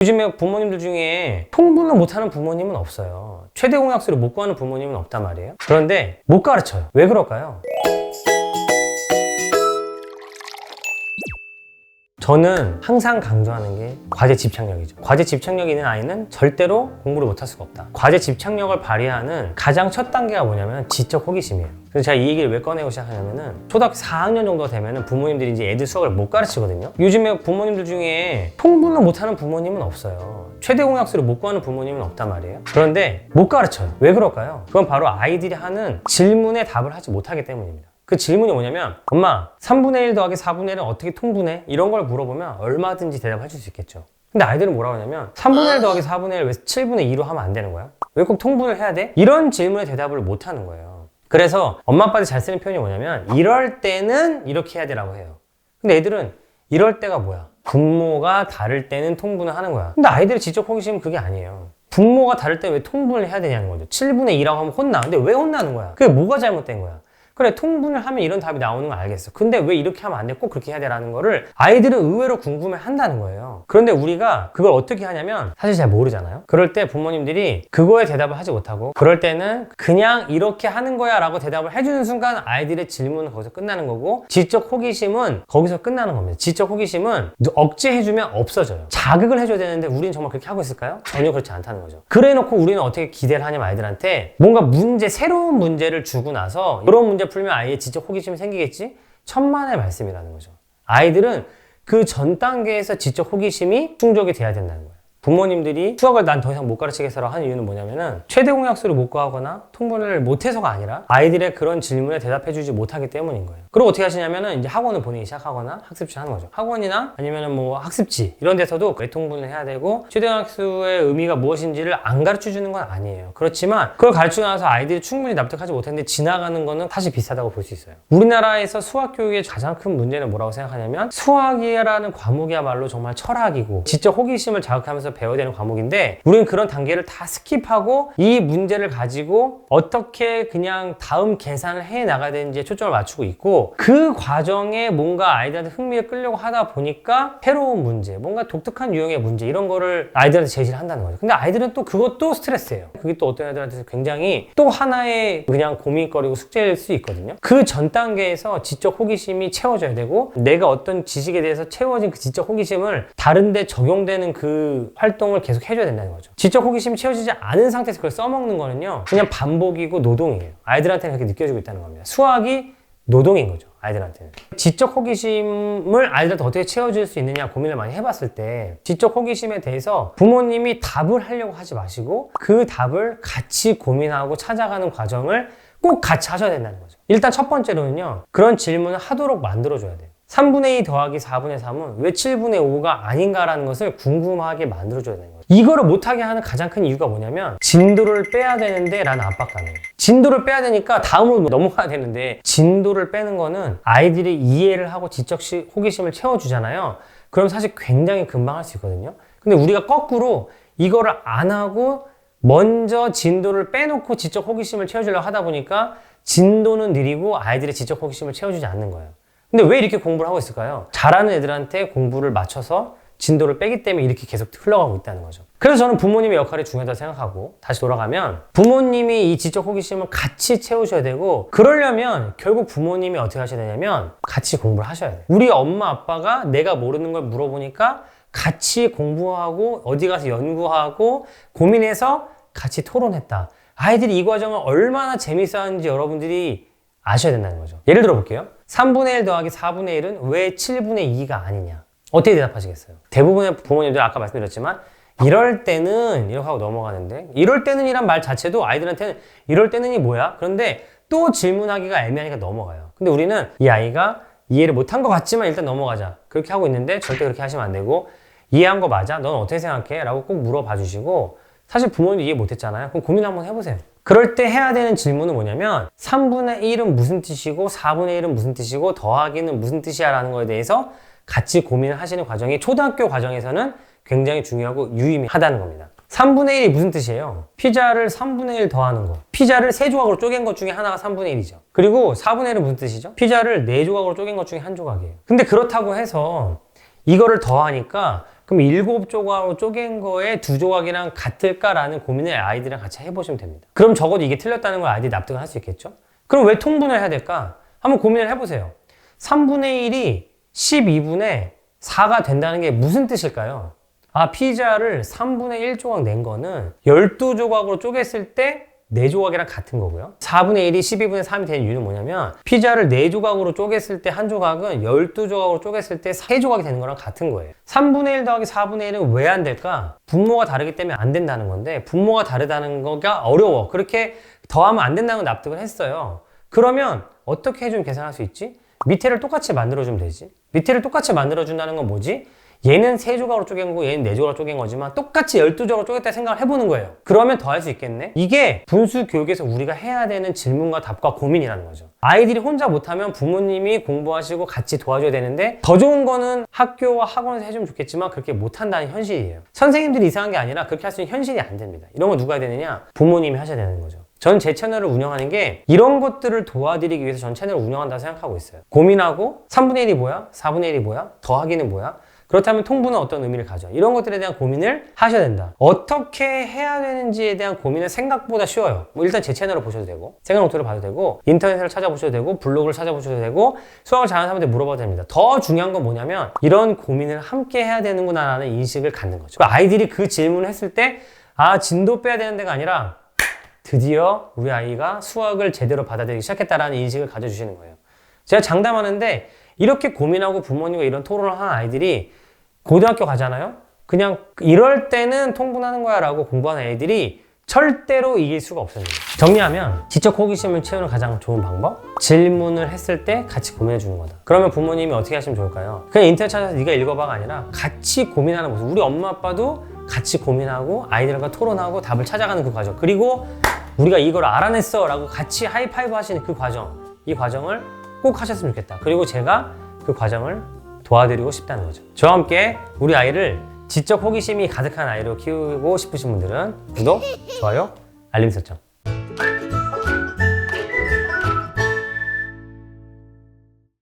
요즘에 부모님들 중에 통분을 못하는 부모님은 없어요. 최대 공약수를 못 구하는 부모님은 없단 말이에요. 그런데 못 가르쳐요. 왜 그럴까요? 저는 항상 강조하는 게 과제 집착력이죠. 과제 집착력이 있는 아이는 절대로 공부를 못할 수가 없다. 과제 집착력을 발휘하는 가장 첫 단계가 뭐냐면 지적 호기심이에요. 그래서 제가 이 얘기를 왜 꺼내고 시작하냐면은 초등학교 4학년 정도 되면은 부모님들이 이제 애들 수학을 못 가르치거든요. 요즘에 부모님들 중에 통분을 못하는 부모님은 없어요. 최대 공약수를 못 구하는 부모님은 없단 말이에요. 그런데 못 가르쳐요. 왜 그럴까요? 그건 바로 아이들이 하는 질문에 답을 하지 못하기 때문입니다. 그 질문이 뭐냐면 엄마 3분의 1 더하기 4분의 1은 어떻게 통분해? 이런 걸 물어보면 얼마든지 대답해 줄 수 있겠죠. 근데 아이들은 뭐라고 하냐면 3분의 1 더하기 4분의 1 왜 7분의 2로 하면 안 되는 거야? 왜 꼭 통분을 해야 돼? 이런 질문에 대답을 못 하는 거예요. 그래서 엄마 아빠들이 잘 쓰는 표현이 뭐냐면 이럴 때는 이렇게 해야 되라고 해요. 근데 애들은 이럴 때가 뭐야? 분모가 다를 때는 통분을 하는 거야. 근데 아이들의 지적 호기심은 그게 아니에요. 분모가 다를 때 왜 통분을 해야 되냐는 거죠. 7분의 2라고 하면 혼나. 근데 왜 혼나는 거야? 그게 뭐가 잘못된 거야? 그래, 통분을 하면 이런 답이 나오는 거 알겠어. 근데 왜 이렇게 하면 안 돼? 꼭 그렇게 해야 되라는 거를 아이들은 의외로 궁금해 한다는 거예요. 그런데 우리가 그걸 어떻게 하냐면 사실 잘 모르잖아요. 그럴 때 부모님들이 그거에 대답을 하지 못하고 그럴 때는 그냥 이렇게 하는 거야 라고 대답을 해주는 순간 아이들의 질문은 거기서 끝나는 거고 지적 호기심은 거기서 끝나는 겁니다. 지적 호기심은 억제해주면 없어져요. 자극을 해줘야 되는데 우리는 정말 그렇게 하고 있을까요? 전혀 그렇지 않다는 거죠. 그래 놓고 우리는 어떻게 기대를 하냐면 아이들한테 뭔가 새로운 문제를 주고 나서 이런 문제 풀면 아이의 지적 호기심이 생기겠지? 천만의 말씀이라는 거죠. 아이들은 그 전 단계에서 지적 호기심이 충족이 돼야 된다는 거예요. 부모님들이 수학을 난 더 이상 못 가르치겠어라고 하는 이유는 뭐냐면은 최대 공약수를 못 구하거나 통분을 못해서가 아니라 아이들의 그런 질문에 대답해주지 못하기 때문인 거예요. 그리고 어떻게 하시냐면은 이제 학원을 보내기 시작하거나 학습지 하는 거죠. 학원이나 아니면은 뭐 학습지 이런 데서도 왜 통분을 해야 되고 최대 공약수의 의미가 무엇인지를 안 가르쳐 주는 건 아니에요. 그렇지만 그걸 가르치고 나서 아이들이 충분히 납득하지 못했는데 지나가는 거는 사실 비슷하다고 볼 수 있어요. 우리나라에서 수학 교육의 가장 큰 문제는 뭐라고 생각하냐면 수학이라는 과목이야말로 정말 철학이고 지적 호기심을 자극하면서 배워야 되는 과목인데 우리는 그런 단계를 다 스킵하고 이 문제를 가지고 어떻게 그냥 다음 계산을 해 나가야 되는지에 초점을 맞추고 있고 그 과정에 뭔가 아이들한테 흥미를 끌려고 하다 보니까 새로운 문제, 뭔가 독특한 유형의 문제 이런 거를 아이들한테 제시를 한다는 거죠. 근데 아이들은 또 그것도 스트레스예요. 그게 또 어떤 애들한테 굉장히 또 하나의 그냥 고민거리고 숙제일 수 있거든요. 그 전 단계에서 지적 호기심이 채워져야 되고 내가 어떤 지식에 대해서 채워진 그 지적 호기심을 다른 데 적용되는 그 활동을 계속 해줘야 된다는 거죠. 지적 호기심이 채워지지 않은 상태에서 그걸 써먹는 거는요 그냥 반복이고 노동이에요. 아이들한테는 그렇게 느껴지고 있다는 겁니다. 수학이 노동인 거죠. 아이들한테는. 지적 호기심을 아이들한테 어떻게 채워줄 수 있느냐 고민을 많이 해봤을 때 지적 호기심에 대해서 부모님이 답을 하려고 하지 마시고 그 답을 같이 고민하고 찾아가는 과정을 꼭 같이 하셔야 된다는 거죠. 일단 첫 번째로는요 그런 질문을 하도록 만들어줘야 돼요. 3분의 2 더하기 4분의 3은 왜 7분의 5가 아닌가라는 것을 궁금하게 만들어줘야 되는 거예요. 이거를 못하게 하는 가장 큰 이유가 뭐냐면 진도를 빼야 되는데 라는 압박감이에요. 진도를 빼야 되니까 다음으로 넘어가야 되는데 진도를 빼는 거는 아이들이 이해를 하고 지적 호기심을 채워주잖아요. 그럼 사실 굉장히 금방 할 수 있거든요. 근데 우리가 거꾸로 이거를 안 하고 먼저 진도를 빼놓고 지적 호기심을 채워주려고 하다 보니까 진도는 느리고 아이들의 지적 호기심을 채워주지 않는 거예요. 근데 왜 이렇게 공부를 하고 있을까요? 잘하는 애들한테 공부를 맞춰서 진도를 빼기 때문에 이렇게 계속 흘러가고 있다는 거죠. 그래서 저는 부모님의 역할이 중요하다고 생각하고 다시 돌아가면 부모님이 이 지적 호기심을 같이 채우셔야 되고 그러려면 결국 부모님이 어떻게 하셔야 되냐면 같이 공부를 하셔야 돼요. 우리 엄마 아빠가 내가 모르는 걸 물어보니까 같이 공부하고 어디 가서 연구하고 고민해서 같이 토론했다. 아이들이 이 과정을 얼마나 재밌어 하는지 여러분들이 아셔야 된다는 거죠. 예를 들어 볼게요. 3분의 1 더하기 4분의 1은 왜 7분의 2가 아니냐? 어떻게 대답하시겠어요? 대부분의 부모님들 아까 말씀드렸지만 이럴 때는 이렇게 하고 넘어가는데 이럴 때는 이란 말 자체도 아이들한테는 이럴 때는이 뭐야? 그런데 또 질문하기가 애매하니까 넘어가요. 근데 우리는 이 아이가 이해를 못한 것 같지만 일단 넘어가자. 그렇게 하고 있는데 절대 그렇게 하시면 안 되고 이해한 거 맞아? 넌 어떻게 생각해? 라고 꼭 물어봐 주시고 사실 부모님도 이해 못했잖아요. 그럼 고민 한번 해보세요. 그럴 때 해야 되는 질문은 뭐냐면 3분의 1은 무슨 뜻이고 4분의 1은 무슨 뜻이고 더하기는 무슨 뜻이야 라는 거에 대해서 같이 고민을 하시는 과정이 초등학교 과정에서는 굉장히 중요하고 유의미하다는 겁니다. 3분의 1이 무슨 뜻이에요? 피자를 3분의 1 더하는 거. 피자를 3조각으로 쪼갠 것 중에 하나가 3분의 1이죠. 그리고 4분의 1은 무슨 뜻이죠? 피자를 4조각으로 쪼갠 것 중에 한 조각이에요. 근데 그렇다고 해서 이거를 더하니까 그럼 7조각으로 쪼갠 거에 2조각이랑 같을까라는 고민을 아이들이랑 같이 해보시면 됩니다. 그럼 적어도 이게 틀렸다는 걸 아이들이 납득을 할 수 있겠죠? 그럼 왜 통분을 해야 될까? 한번 고민을 해보세요. 3분의 1이 12분의 4가 된다는 게 무슨 뜻일까요? 아, 피자를 3분의 1조각 낸 거는 12조각으로 쪼갰을 때 4조각이랑 같은 거고요. 4분의 1이 12분의 3이 되는 이유는 뭐냐면 피자를 4조각으로 쪼갰을 때 한 조각은 12조각으로 쪼갰을 때 3조각이 되는 거랑 같은 거예요. 3분의 1 더하기 4분의 1은 왜 안 될까? 분모가 다르기 때문에 안 된다는 건데 분모가 다르다는 거가 어려워. 그렇게 더하면 안 된다는 걸 납득을 했어요. 그러면 어떻게 해주면 계산할 수 있지? 밑에를 똑같이 만들어주면 되지. 밑에를 똑같이 만들어준다는 건 뭐지? 얘는 3조각으로 쪼갠 거고 얘는 4조각으로 쪼갠 거지만 똑같이 12조각으로 쪼갰다 생각을 해보는 거예요. 그러면 더 할 수 있겠네? 이게 분수 교육에서 우리가 해야 되는 질문과 답과 고민이라는 거죠. 아이들이 혼자 못하면 부모님이 공부하시고 같이 도와줘야 되는데 더 좋은 거는 학교와 학원에서 해주면 좋겠지만 그렇게 못한다는 현실이에요. 선생님들이 이상한 게 아니라 그렇게 할 수 있는 현실이 안 됩니다. 이런 거 누가 해야 되느냐? 부모님이 하셔야 되는 거죠. 저는 제 채널을 운영하는 게 이런 것들을 도와드리기 위해서 전 채널을 운영한다고 생각하고 있어요. 고민하고 3분의 1이 뭐야? 4분의 1이 뭐야? 더하기는 뭐야? 그렇다면 통분은 어떤 의미를 가져? 이런 것들에 대한 고민을 하셔야 된다. 어떻게 해야 되는지에 대한 고민은 생각보다 쉬워요. 뭐 일단 제 채널을 보셔도 되고 생각노트를 봐도 되고 인터넷을 찾아보셔도 되고 블로그를 찾아보셔도 되고 수학을 잘하는 사람한테 물어봐도 됩니다. 더 중요한 건 뭐냐면 이런 고민을 함께 해야 되는구나 라는 인식을 갖는 거죠. 그러니까 아이들이 그 질문을 했을 때 아, 진도 빼야 되는 데가 아니라 드디어 우리 아이가 수학을 제대로 받아들이기 시작했다라는 인식을 가져주시는 거예요. 제가 장담하는데 이렇게 고민하고 부모님과 이런 토론을 하는 아이들이 고등학교 가잖아요? 그냥 이럴 때는 통분하는 거야 라고 공부하는 애들이 절대로 이길 수가 없습니다. 정리하면 지적 호기심을 채우는 가장 좋은 방법? 질문을 했을 때 같이 고민해 주는 거다. 그러면 부모님이 어떻게 하시면 좋을까요? 그냥 인터넷 찾아서 네가 읽어봐가 아니라 같이 고민하는 모습. 우리 엄마 아빠도 같이 고민하고 아이들과 토론하고 답을 찾아가는 그 과정. 그리고 우리가 이걸 알아냈어 라고 같이 하이파이브 하시는 그 과정. 이 과정을 꼭 하셨으면 좋겠다. 그리고 제가 그 과정을 도와드리고 싶다는 거죠. 저와 함께 우리 아이를 지적 호기심이 가득한 아이로 키우고 싶으신 분들은 구독, 좋아요, 알림 설정